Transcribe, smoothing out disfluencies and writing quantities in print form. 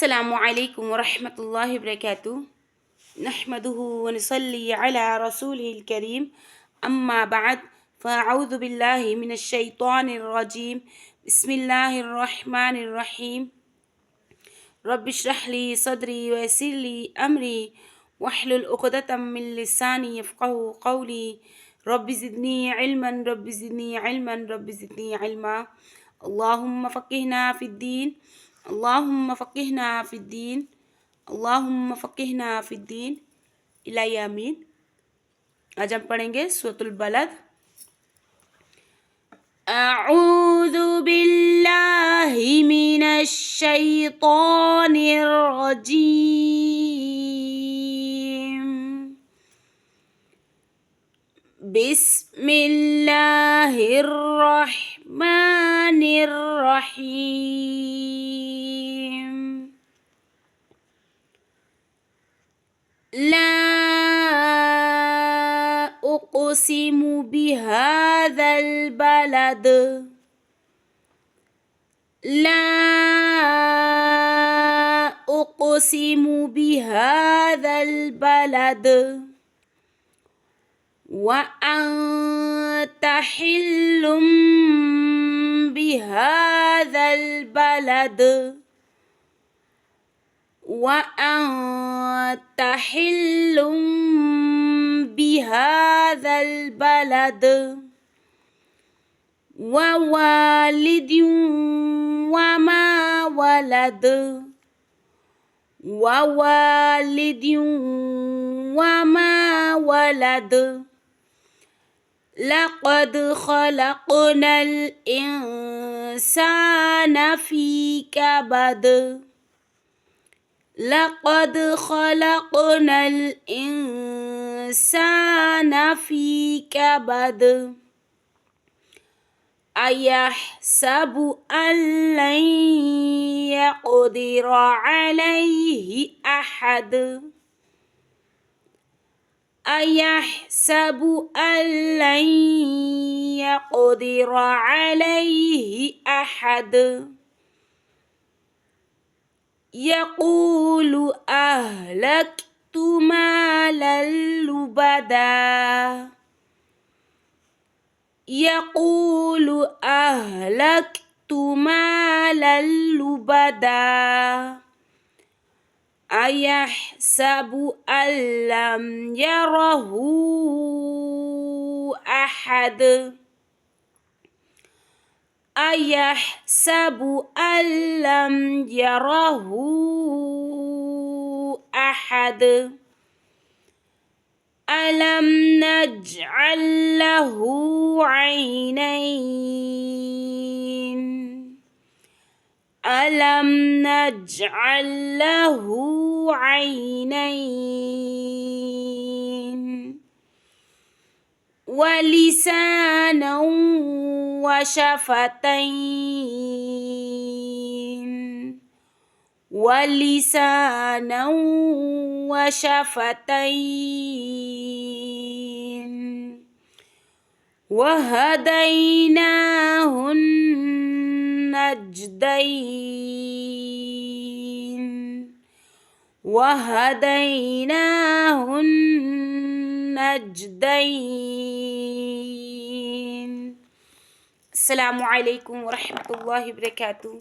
السلام عليكم ورحمة الله وبركاته. نحمده ونصلي على رسوله الكريم. أما بعد، فأعوذ بالله من الشيطان الرجيم. بسم الله الرحمن الرحيم. رب اشرح لي صدري ويسر لي أمري واحلل عقدة من لساني يفقه قولي. رب زدني علما، رب زدني علما، رب زدني علما. اللهم فقهنا في الدين، اللهم فقهنا في الدين، اللهم فقهنا في الدين إلى आमीन। आज हम पढ़ेंगे सूरतुल बलद। أعوذ بالله من الشيطان الرجيم، بسم الله الرحمن الرحيم. لا أقسم بهذا البلد، لا أقسم بهذا البلد وأنت حل بهذا البلد، وأنت حل بهذا البلد ووالد وما ولد، ووالد وما ولد. لقد خلقنا الإنسان في كبد، لقد خلقنا الإنسان في كبد. أيحسب أن لن يقدر عليه أحد، أيحسب أن لن يقدر عليه أحد. يقول أهلكت مالا لبدا، يقول أهلكت مالا لبدا. أيحسب أن لم يره أحد، أيحسب أن لم يره أحد. ألم نجعل له عينين، ألم نجعل له عينين ولسانا وشفتين، ولسانا وشفتين. وهديناه النجدين، وهديناه النجدين. السلام عليكم ورحمة الله وبركاته.